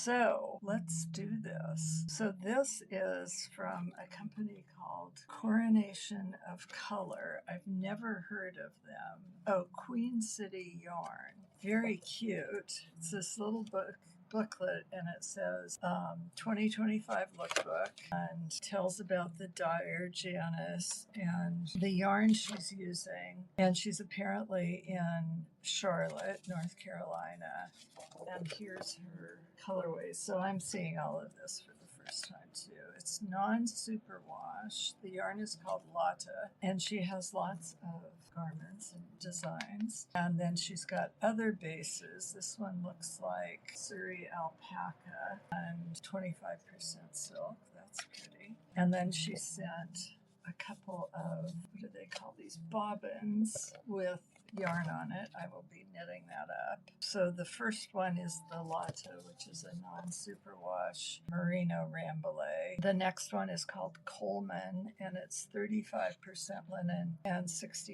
So let's do this. So this is from a company called Coronation of Color. I've never heard of them. Oh, Queen City Yarn. Very cute. It's this little booklet, and it says 2025 lookbook, and tells about the dyer Janice and the yarn she's using. And she's apparently in Charlotte, North Carolina. And here's her colorways. So I'm seeing all of this for the first time too. It's non-superwash. The yarn is called Lotta, and she has lots of garments and designs. And then she's got other bases. This one looks like Surrey alpaca and 25% silk. That's pretty. And then she sent a couple of, what do they call these, bobbins with yarn on it. I will be knitting that up. So the first one is the Lotta, which is a non-superwash merino rambouillet. The next one is called Coleman, and it's 35% linen and 65%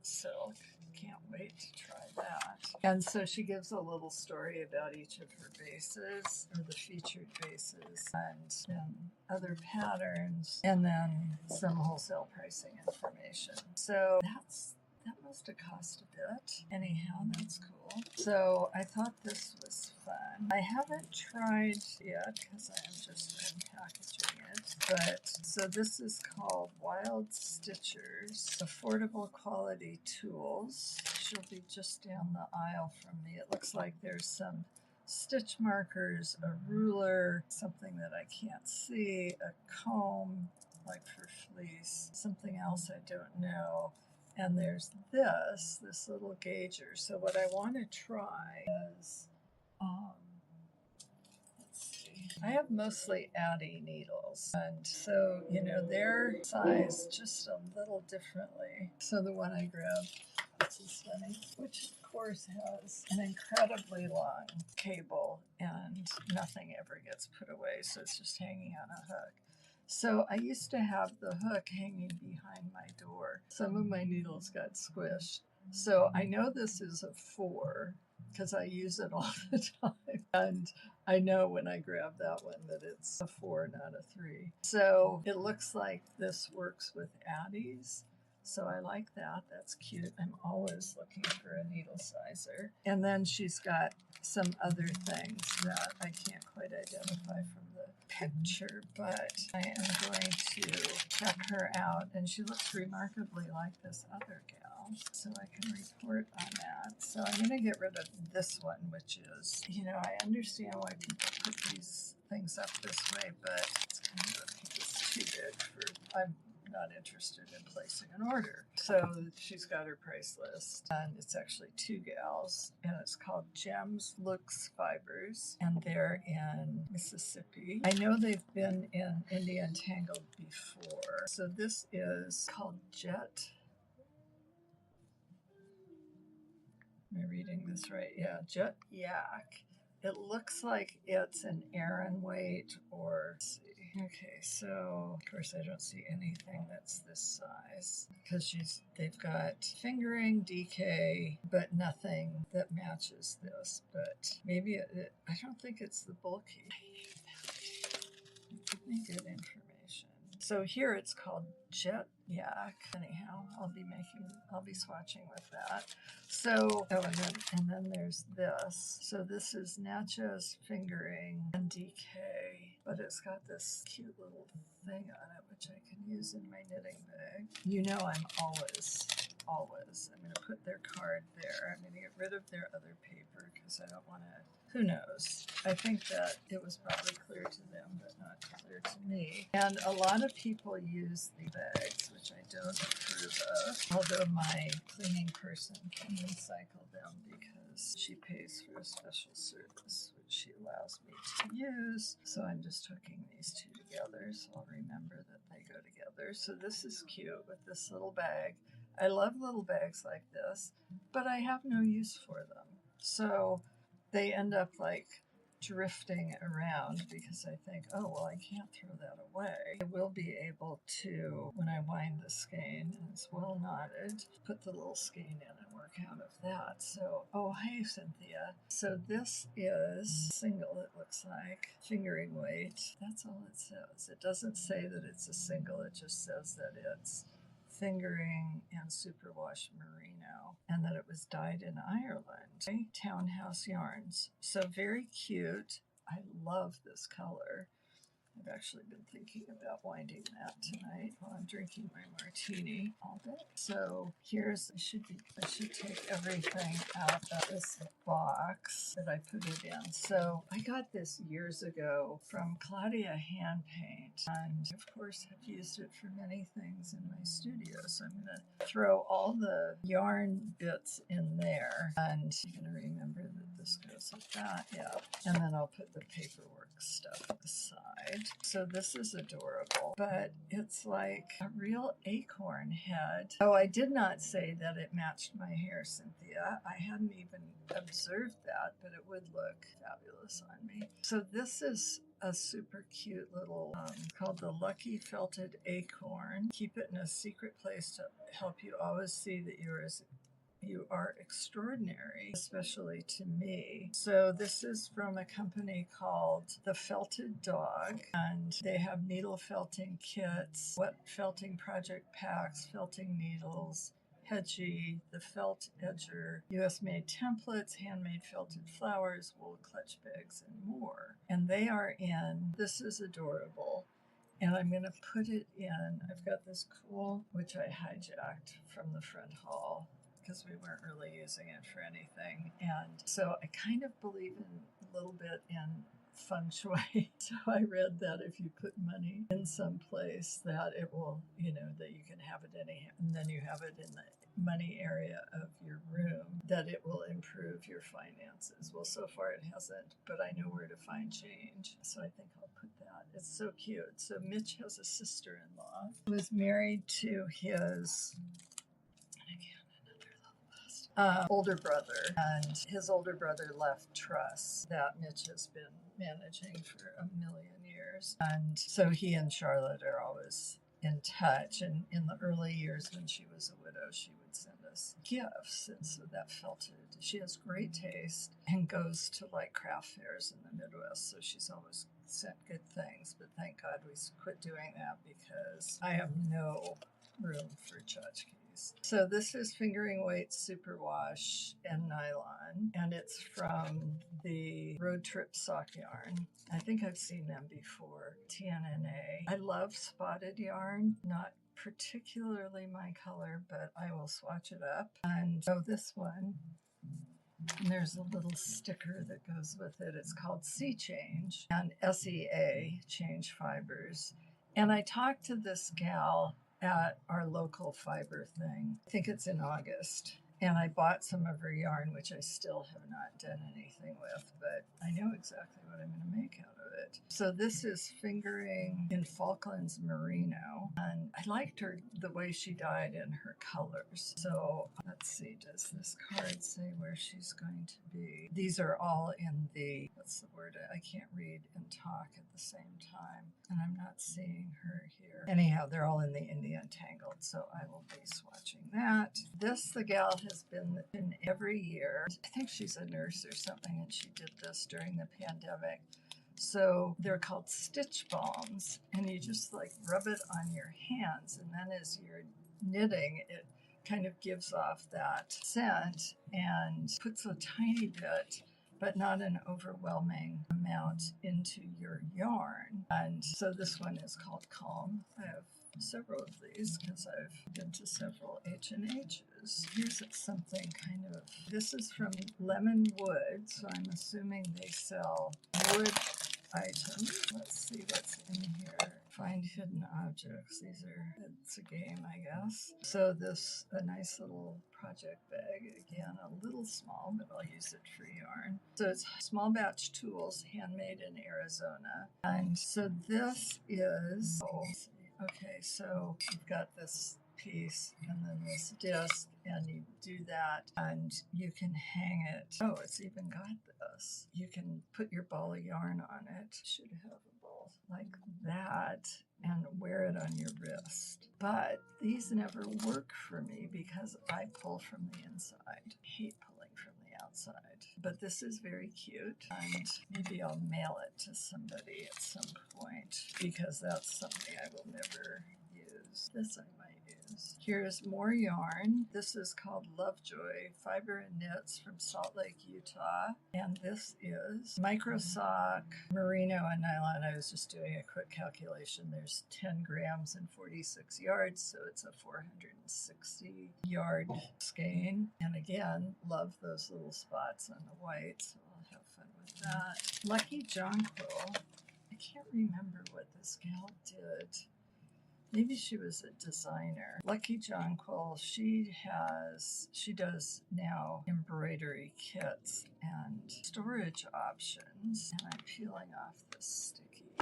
silk. Can't wait to try that. And so she gives a little story about each of her bases, or the featured bases, and then other patterns, and then some wholesale pricing information. So that must have cost a bit. Anyhow, that's cool. So I thought this was fun. I haven't tried yet because I am just unpackaging it. But so this is called Wild Stitchers, Affordable Quality Tools. She'll be just down the aisle from me. It looks like there's some stitch markers, a ruler, something that I can't see, a comb, like for fleece, something else I don't know. And there's this little gauger. So what I want to try is, let's see. I have mostly Addy needles. And so, they're sized just a little differently. So the one I grabbed, this is funny, which of course has an incredibly long cable and nothing ever gets put away. So it's just hanging on a hook. So I used to have the hook hanging behind my door. Some of my needles got squished. So I know this is a 4 because I use it all the time. And I know when I grab that one that it's a 4, not a 3. So it looks like this works with Addies. So I like that. That's cute. I'm always looking for a needle sizer. And then she's got some other things that I can't quite identify from the picture, but I am going to check her out. And she looks remarkably like this other gal, so I can report on that. So I'm going to get rid of this one, which is, I understand why people put these things up this way, but it's kind of it's too big for, I'm not interested in placing an order. So she's got her price list, and it's actually 2 gals, and it's called Gems Looks Fibers, and they're in Mississippi. I know they've been in Indian Tangled before. So this is called Jet. Am I reading this right? Yeah, Jet Yak. It looks like it's an Aran weight, or okay, so of course I don't see anything that's this size because they've got fingering, DK, but nothing that matches this. But maybe I don't think it's the bulky. Give me good information. So here it's called Jet Yak. Anyhow, I'll be swatching with that. So, and then there's this. So this is Natchez fingering and DK, but it's got this cute little thing on it, which I can use in my knitting bag. I'm I'm going to put their card there. I'm going to get rid of their other paper because I don't want to, who knows? I think that it was probably clear to them, but not clear to me. And a lot of people use the bags, which I don't approve of, although my cleaning person can recycle them because she pays for a special service, which she allows me to use. So I'm just hooking these two together, so I'll remember that they go together. So this is cute with this little bag. I love little bags like this, but I have no use for them. So they end up like drifting around because I think, oh, well, I can't throw that away. I will be able to, when I wind the skein and it's well knotted, put the little skein in and work out of that. So, oh, hey, Cynthia. So this is single, it looks like, fingering weight. That's all it says. It doesn't say that it's a single, it just says that it's fingering and superwash merino, and that it was dyed in Ireland. Townhouse yarns. So very cute. I love this color. I've actually been thinking about winding that tonight while I'm drinking my martini all day. So here's, I should take everything out of this box that I put it in. So I got this years ago from Claudia Hand Paint, and of course have used it for many things in my studio. So I'm going to throw all the yarn bits in there, and I'm going to remember that this goes like that, yeah. And then I'll put the paperwork stuff aside. So this is adorable, but it's like a real acorn head. Oh, I did not say that it matched my hair, Cynthia. I hadn't even observed that, but it would look fabulous on me. So this is a super cute little, called the Lucky Felted Acorn. Keep it in a secret place to help you always see that you are extraordinary, especially to me. So this is from a company called The Felted Dog, and they have needle felting kits, wet felting project packs, felting needles, Hedgie, the felt edger, US-made templates, handmade felted flowers, wool clutch bags, and more. And they are in, this is adorable, and I'm going to put it in, I've got this cool, which I hijacked from the front hall, because we weren't really using it for anything. And so I kind of believe in a little bit in feng shui. So I read that if you put money in some place that it will, that you can have it and then you have it in the money area of your room, that it will improve your finances. Well, so far it hasn't, but I know where to find change. So I think I'll put that. It's so cute. So Mitch has a sister-in-law who was married to his older brother, and his older brother left trusts that Mitch has been managing for a million years. And so he and Charlotte are always in touch. And in the early years when she was a widow, she would send us gifts. And so that felted. She has great taste and goes to like craft fairs in the Midwest. So she's always sent good things. But thank God we quit doing that because I have no room for tchotchkes. So this is fingering weight superwash and nylon, and it's from the Road Trip Sock Yarn. I think I've seen them before. TNNA. I love spotted yarn, not particularly my color, but I will swatch it up. And so this one, and there's a little sticker that goes with it. It's called Sea Change and SEA Change Fibers. And I talked to this gal at our local fiber thing. I think it's in August. And I bought some of her yarn, which I still have not done anything with, but I know exactly what I'm going to make out of it. So this is fingering in Falklands Merino. And I liked the way she dyed in her colors. So let's see, does this card say where she's going to be? These are all in the, what's the word? I can't read and talk at the same time. And I'm not seeing her here. Anyhow, they're all in the India Tangled, so I will be swatching that. This, the gal has been in every year. I think she's a nurse or something, and she did this during the pandemic. So they're called stitch balms, and you just like rub it on your hands, and then as you're knitting, it kind of gives off that scent and puts a tiny bit, but not an overwhelming amount, into your yarn. And so this one is called Calm. I have several of these because I've been to several H&H's. Here's something kind of, this is from Lemon Wood, so I'm assuming they sell wood items. Let's see what's in here. Find hidden objects. It's a game, I guess. So this, a nice little project bag. Again, a little small, but I'll use it for yarn. So it's small batch tools, handmade in Arizona. And so this is, okay, so you've got this piece and then this disc, and you do that and you can hang it. Oh, it's even got this. You can put your ball of yarn on it. Should have a ball like that and wear it on your wrist. But these never work for me because I pull from the inside. I hate pulling from the outside. But this is very cute, and maybe I'll mail it to somebody at some point because that's something I will never use. This I might use. Here's more yarn. This is called Lovejoy Fiber and Knits from Salt Lake, Utah. And this is micro sock, merino, and nylon. I was just doing a quick calculation. There's 10 grams and 46 yards, so it's a 460 yard skein. And again, love those little spots on the white, so I'll have fun with that. Lucky Jonquil. I can't remember what this gal did. Maybe she was a designer. Lucky Jonquil, she does now embroidery kits and storage options. And I'm peeling off this sticky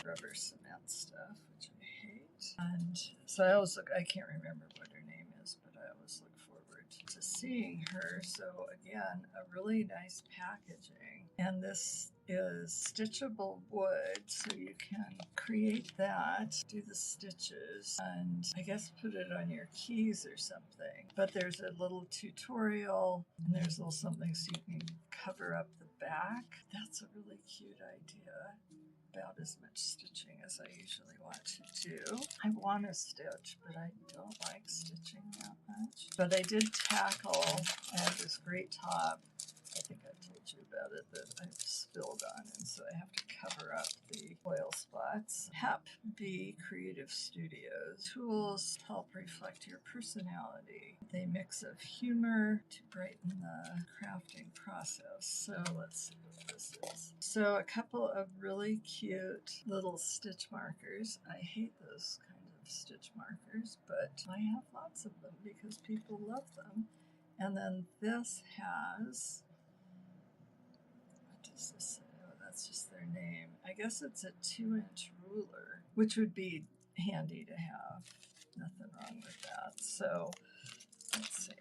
rubber cement stuff, which I hate. And so I can't remember what her name is, but I always look forward to seeing her. So again, a really nice packaging. And this is stitchable wood, so you can create that, do the stitches, and I guess put it on your keys or something. But there's a little tutorial, and there's a little something so you can cover up the back. That's a really cute idea. About as much stitching as I usually want to do. I want to stitch, but I don't like stitching that much. But I did tackle, I have this great top, I think I told you about it, that I've spilled on, and so I have to cover up the oil spots. Hap B Creative Studios. Tools help reflect your personality. They mix of humor to brighten the crafting process. So let's see what this is. So a couple of really cute little stitch markers. I hate those kind of stitch markers, but I have lots of them because people love them. And then this has, what does this say? Oh, that's just their name. I guess it's a 2-inch ruler, which would be handy to have. Nothing wrong with that. So let's see,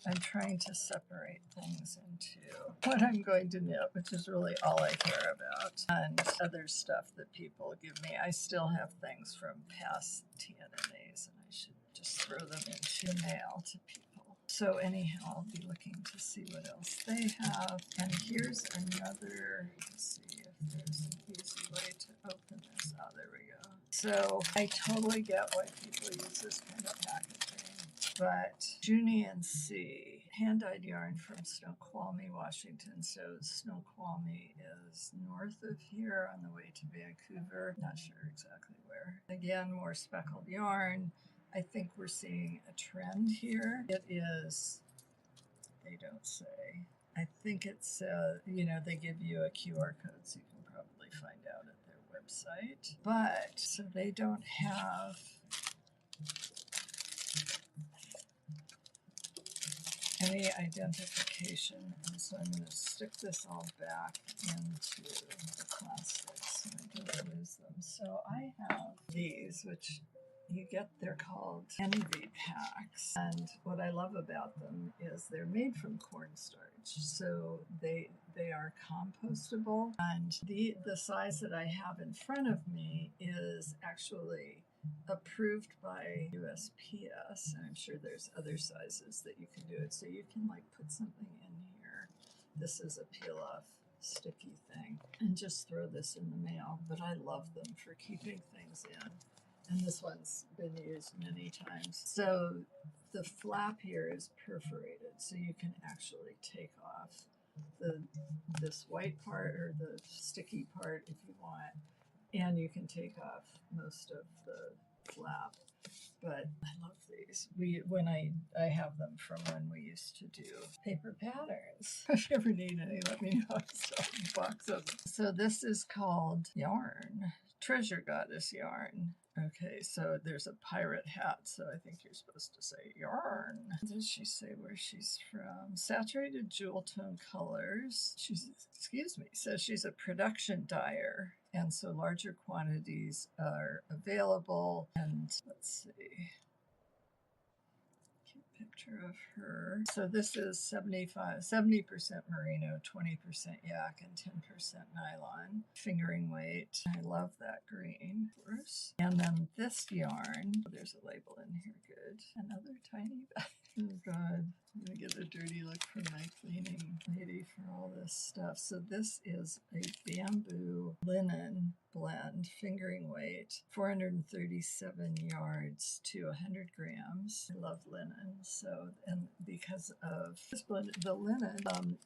I'm trying to separate things into what I'm going to knit, which is really all I care about, and other stuff that people give me. I still have things from past TNNAs, and I should just throw them into mail to people. So anyhow, I'll be looking to see what else they have. And here's another, let's see if there's an easy way to open this. Oh, there we go. So I totally get why people use this kind of packaging. But Junie and C, hand-dyed yarn from Snoqualmie, Washington. So Snoqualmie is north of here on the way to Vancouver. Not sure exactly where. Again, more speckled yarn. I think we're seeing a trend here. It is, they don't say. I think it's, they give you a QR code so you can probably find out at their website. But, so they don't have any identification, and so I'm going to stick this all back into the plastics so I don't lose them. So I have these, which you get, they're called envy packs, and what I love about them is they're made from cornstarch, so they are compostable, and the size that I have in front of me is actually approved by USPS, and I'm sure there's other sizes that you can do it. So you can like put something in here. This is a peel off sticky thing, and just throw this in the mail. But I love them for keeping things in. And this one's been used many times. So the flap here is perforated, so you can actually take off this white part or the sticky part if you want. And you can take off most of the flap, but I love these. I have them from when we used to do paper patterns. If you ever need any, let me know. I still have a box of them. So this is called yarn, Treasure Goddess yarn. Okay, so there's a pirate hat, so I think you're supposed to say yarn. Does she say where she's from? Saturated jewel tone colors. Says she's a production dyer, and so larger quantities are available. And let's see. picture of her. So this is 70% merino, 20% yak, and 10% nylon. Fingering weight. I love that green, of course. And then this yarn, there's a label in here, good. Another tiny bag. Oh God, I'm gonna get a dirty look from my cleaning lady for all this stuff. So this is a bamboo linen blend, fingering weight, 437 yards to 100 grams. I love linen, so, and because of this blend, the linen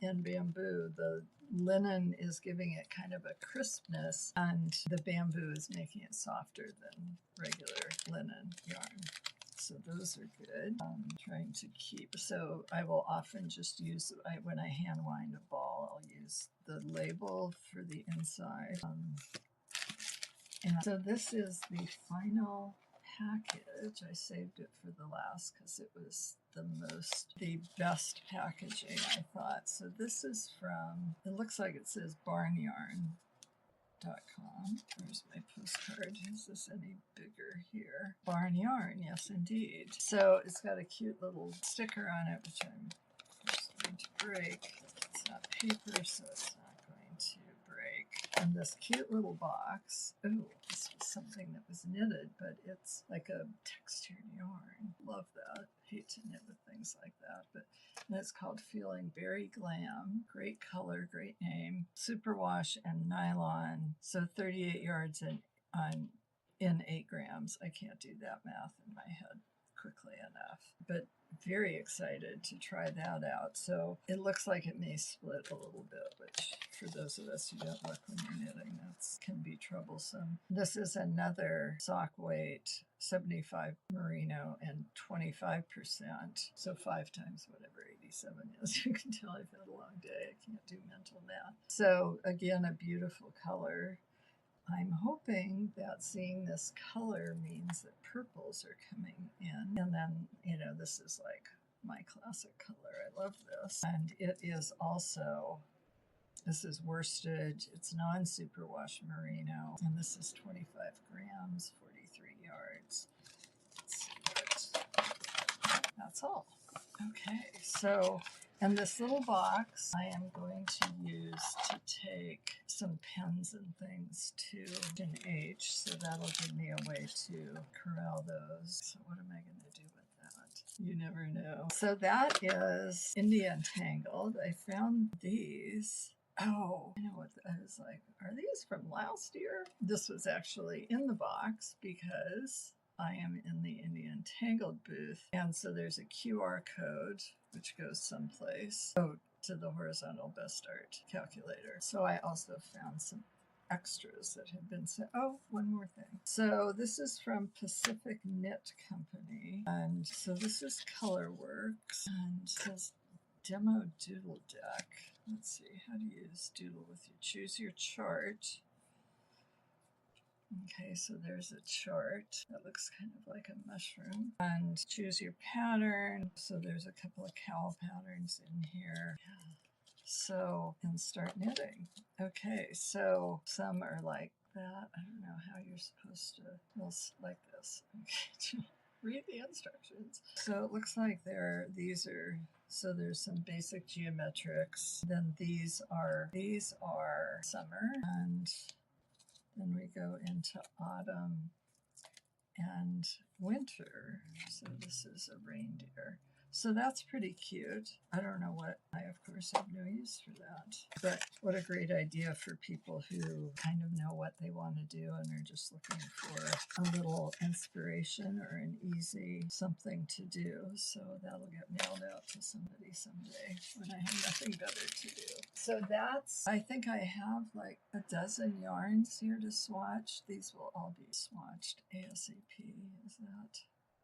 in bamboo, the linen is giving it kind of a crispness, and the bamboo is making it softer than regular linen yarn. So those are good. I'm trying to keep, so I will often just use, when I hand wind a ball, I'll use the label for the inside. And so this is the final package. I saved it for the last because it was the best packaging, I thought. So this is from, it looks like it says barnyarn.com. There's my postcard. Is this any bigger here? Barn yarn, yes indeed. So it's got a cute little sticker on it, which I'm just going to break. It's not paper, so it's not going to break. And this cute little box. Oh, this was something that was knitted, but it's like a textured yarn. Love that. Hate to knit with things like that, but it's called Feeling Berry Glam. Great color, great name. Superwash and nylon. So 38 yards in 8 grams. I can't do that math in my head quickly enough, but very excited to try that out. So it looks like it may split a little bit, which for those of us who don't look when you're knitting, that can be troublesome. This is another sock weight, 75 merino and 25%, so 5 times whatever 87 is. You can tell I've had a long day. I can't do mental math. So again, a beautiful color. I'm hoping that seeing this color means that purples are coming in. And then, this is like my classic color. I love this. And it is also, this is worsted. It's non-superwash merino. And this is 25 grams, 43 yards. That's all. Okay, so, and this little box I am going to use to take some pens and things to an H, so that'll give me a way to corral those. So what am I going to do with that? You never know. So that is India Entangled. I found these. Oh, I know what, I was like, are these from last year? This was actually in the box because I am in the Indian Tangled booth, and so there's a QR code which goes someplace. Oh, to the horizontal best art calculator. So I also found some extras that have been sent. Oh, one more thing. So this is from Pacific Knit Company, and so this is Colorworks, and it says Demo Doodle Deck. Let's see, how do you use Doodle with you? Choose your chart. Okay, so there's a chart that looks kind of like a mushroom. And choose your pattern. So there's a couple of cowl patterns in here. So, and start knitting. Okay, so some are like that. I don't know how you're supposed to, well, like this. Okay, read the instructions. So it looks like so there's some basic geometrics. Then these are summer, and then we go into autumn and winter. So this is a reindeer. So that's pretty cute. I don't know what, I of course have no use for that. But what a great idea for people who kind of know what they want to do and are just looking for a little inspiration or an easy something to do. So that'll get mailed out to somebody someday when I have nothing better to do. So I think I have like a dozen yarns here to swatch. These will all be swatched ASAP. Is that?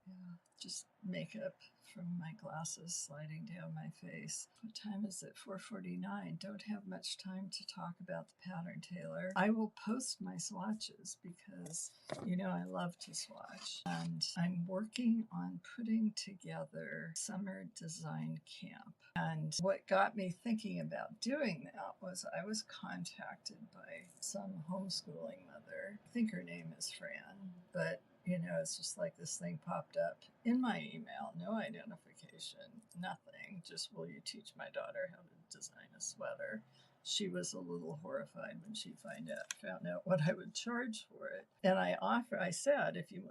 Yeah, just makeup from my glasses sliding down my face. What time is it? 4:49. Don't have much time to talk about the pattern tailor. I will post my swatches because, I love to swatch. And I'm working on putting together summer design camp. And what got me thinking about doing that was I was contacted by some homeschooling mother. I think her name is Fran, but You know, it's just like this thing popped up in my email, no identification, nothing. Just, will you teach my daughter how to design a sweater? She was a little horrified when she found out what I would charge for it. And I said, if you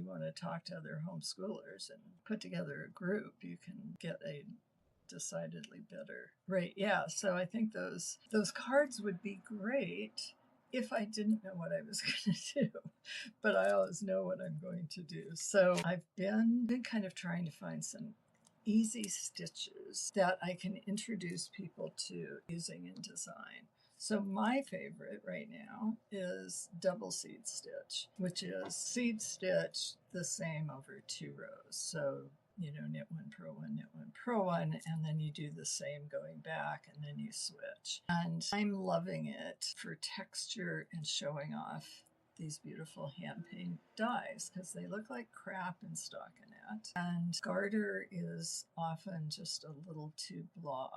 want to talk to other homeschoolers and put together a group, you can get a decidedly better rate. Yeah, so I think those cards would be great if I didn't know what I was going to do, but I always know what I'm going to do. So I've been kind of trying to find some easy stitches that I can introduce people to using in design. So my favorite right now is double seed stitch, which is seed stitch the same over 2 rows. So knit one, purl one, knit one, purl one, and then you do the same going back, and then you switch. And I'm loving it for texture and showing off these beautiful hand paint dies because they look like crap in stockinette. And garter is often just a little too blah.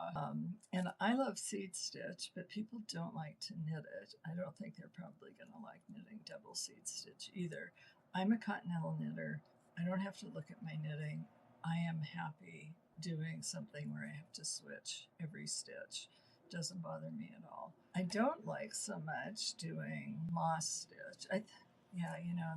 And I love seed stitch, but people don't like to knit it. I don't think they're probably going to like knitting double seed stitch either. I'm a continental knitter. I don't have to look at my knitting. I am happy doing something where I have to switch every stitch. Doesn't bother me at all. I don't like so much doing moss stitch. And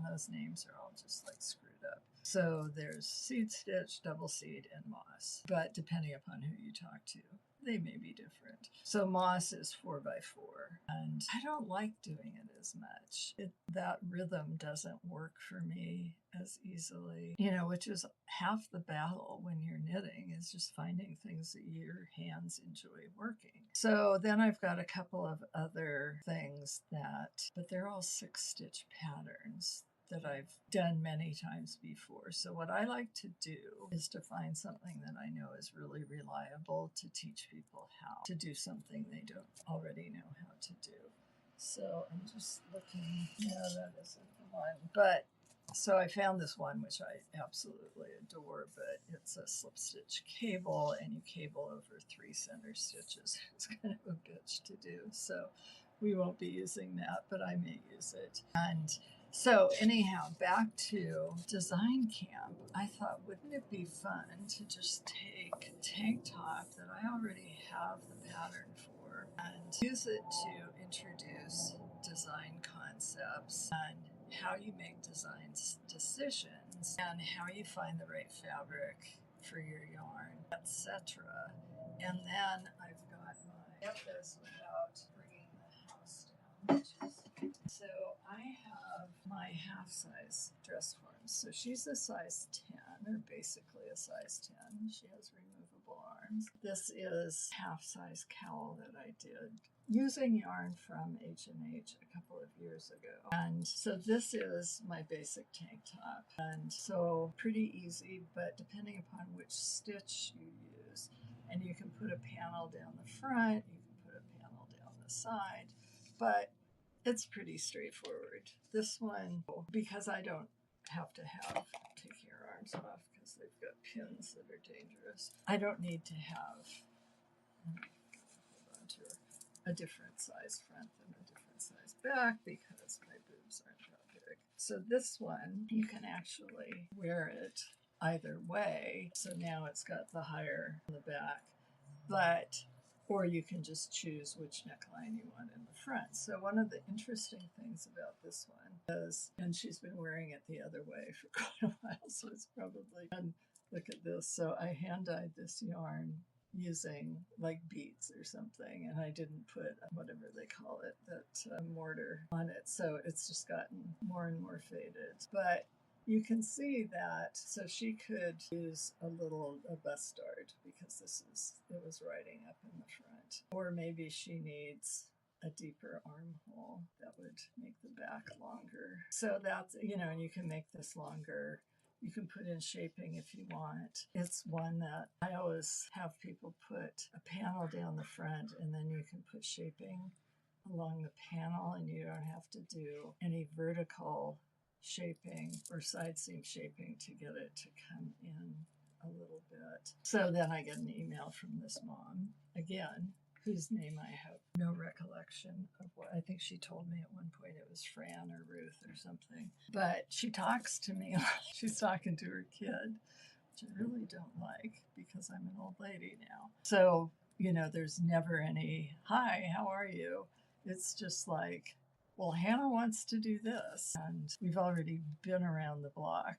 those names are all just like screwed up. So there's seed stitch, double seed, and moss. But depending upon who you talk to, they may be different. So moss is 4x4, and I don't like doing it as much. That rhythm doesn't work for me as easily, which is half the battle when you're knitting, is just finding things that your hands enjoy working. So then I've got a couple of other things but they're all 6-stitch patterns that I've done many times before. So what I like to do is to find something that I know is really reliable to teach people how to do something they don't already know how to do. So I'm just looking. No, that isn't the one. So I found this one, which I absolutely adore, but it's a slip stitch cable, and you cable over 3 center stitches. It's kind of a bitch to do. So we won't be using that, but I may use it. And so anyhow, back to design camp, I thought, wouldn't it be fun to just take a tank top that I already have the pattern for and use it to introduce design concepts and how you make design decisions and how you find the right fabric for your yarn, etc. And then I've got get this without bringing the house down. So I have my half-size dress forms. So she's a size 10, or basically a size 10. She has removable arms. This is half-size cowl that I did using yarn from H&H a couple of years ago. And so this is my basic tank top. And so pretty easy, but depending upon which stitch you use, and you can put a panel down the front, you can put a panel down the side, but it's pretty straightforward. This one, because I don't have to take your arms off because they've got pins that are dangerous, I don't need to have a different size front and a different size back because my boobs aren't that big. So this one, you can actually wear it either way. So now it's got the higher in the back, or you can just choose which neckline you want in the front. So one of the interesting things about this one is, and she's been wearing it the other way for quite a while, so it's probably, and look at this. So I hand dyed this yarn using like beads or something, and I didn't put whatever they call it, that mortar on it. So it's just gotten more and more faded. But you can see that, so she could use a bustard because it was riding up in the front. Or maybe she needs a deeper armhole that would make the back longer. So that's, and you can make this longer. You can put in shaping if you want. It's one that I always have people put a panel down the front, and then you can put shaping along the panel, and you don't have to do any vertical shaping or side seam shaping to get it to come in a little bit. So then I get an email from this mom again whose name I have no recollection of. What I think she told me at one point it was Fran or Ruth or something. But she talks to me like she's talking to her kid, which I really don't like because I'm an old lady now. So, there's never any, hi, how are you? It's just like, well, Hannah wants to do this. And we've already been around the block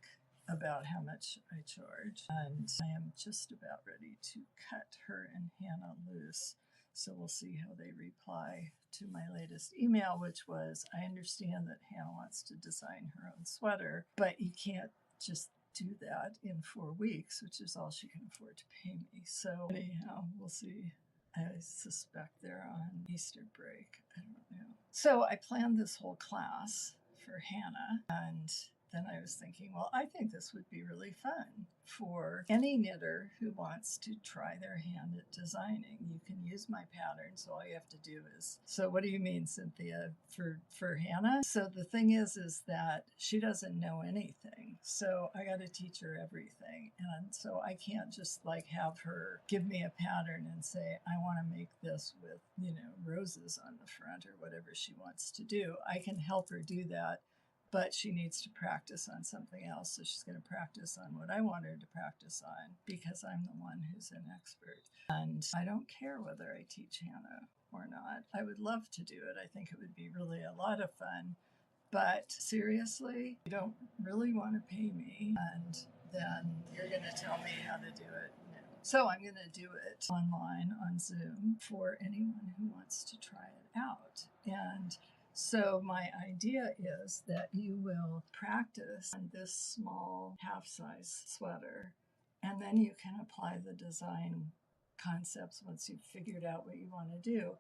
about how much I charge. And I am just about ready to cut her and Hannah loose. So we'll see how they reply to my latest email, which was, I understand that Hannah wants to design her own sweater, but you can't just do that in 4 weeks, which is all she can afford to pay me. So anyhow, we'll see. I suspect they're on Easter break. I don't know. So I planned this whole class for Hannah, and then I was thinking, well, I think this would be really fun for any knitter who wants to try their hand at designing. You can use my pattern, so all you have to do is, so what do you mean, Cynthia, for Hannah? So the thing is that she doesn't know anything. So I got to teach her everything. And so I can't just like have her give me a pattern and say, I want to make this with, roses on the front or whatever she wants to do. I can help her do that, but she needs to practice on something else. So she's going to practice on what I want her to practice on because I'm the one who's an expert. And I don't care whether I teach Hannah or not. I would love to do it. I think it would be really a lot of fun. But seriously, you don't really want to pay me, and then you're going to tell me how to do it. No. So I'm going to do it online on Zoom for anyone who wants to try it out. And so my idea is that you will practice on this small half-size sweater, and then you can apply the design concepts once you've figured out what you want to do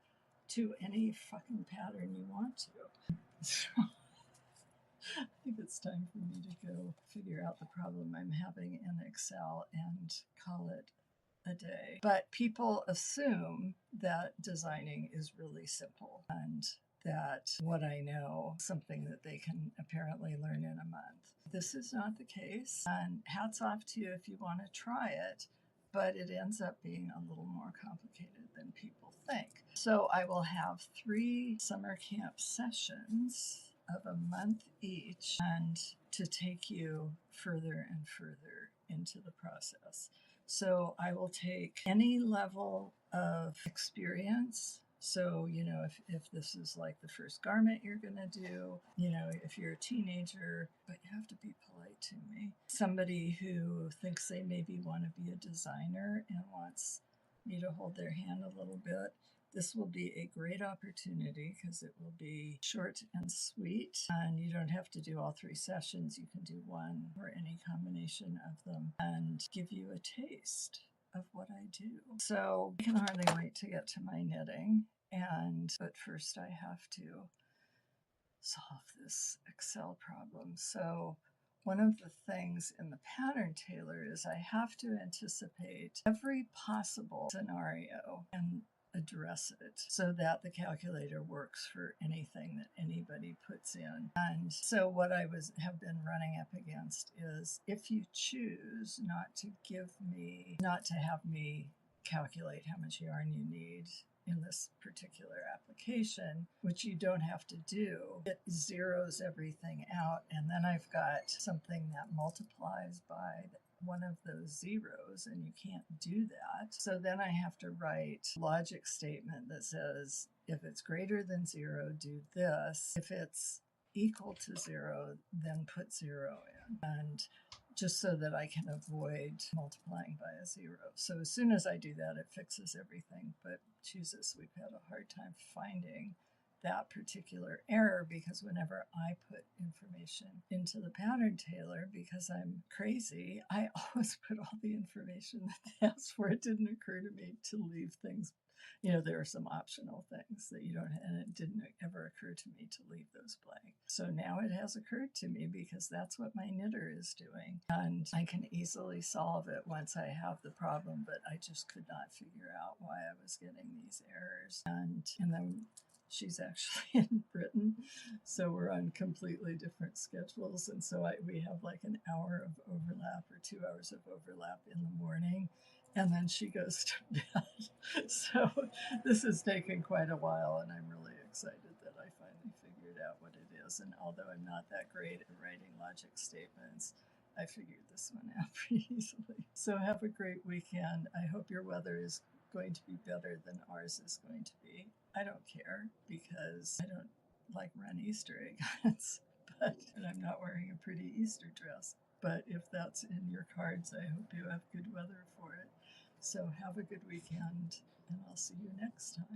to any fucking pattern you want to. So I think it's time for me to go figure out the problem I'm having in Excel and call it a day. But people assume that designing is really simple and that what I know is something that they can apparently learn in a month. This is not the case, and hats off to you if you want to try it, but it ends up being a little more complicated than people think. So I will have 3 summer camp sessions of a month each, and to take you further and further into the process. So I will take any level of experience. So, if this is like the first garment you're going to do, if you're a teenager, but you have to be polite to me, somebody who thinks they maybe want to be a designer and wants me to hold their hand a little bit, this will be a great opportunity because it will be short and sweet, and you don't have to do all 3 sessions. You can do 1 or any combination of them and give you a taste of what I do. So I can hardly wait to get to my knitting, but first I have to solve this Excel problem. So one of the things in the pattern tailor is I have to anticipate every possible scenario and address it so that the calculator works for anything that anybody puts in. And so what I have been running up against is if you choose not to have me calculate how much yarn you need in this particular application, which you don't have to do, it zeroes everything out, and then I've got something that multiplies by one of those zeros, and you can't do that. So then I have to write a logic statement that says, if it's greater than 0, do this. If it's equal to 0, then put 0 in. And just so that I can avoid multiplying by a 0. So as soon as I do that, it fixes everything. But Jesus, we've had a hard time finding that particular error because whenever I put information into the pattern tailor, because I'm crazy, I always put all the information that they asked for. It didn't occur to me to leave things. There are some optional things that you don't, and it didn't ever occur to me to leave those blank. So now it has occurred to me because that's what my knitter is doing. And I can easily solve it once I have the problem, but I just could not figure out why I was getting these errors. And then she's actually in Britain, so we're on completely different schedules. And so we have like an hour of overlap or 2 hours of overlap in the morning. and then she goes to bed. So this has taken quite a while, and I'm really excited that I finally figured out what it is. And although I'm not that great at writing logic statements, I figured this one out pretty easily. So have a great weekend. I hope your weather is going to be better than ours is going to be. I don't care because I don't like run Easter egg hunts, and I'm not wearing a pretty Easter dress. But if that's in your cards, I hope you have good weather for it. So have a good weekend, and I'll see you next time.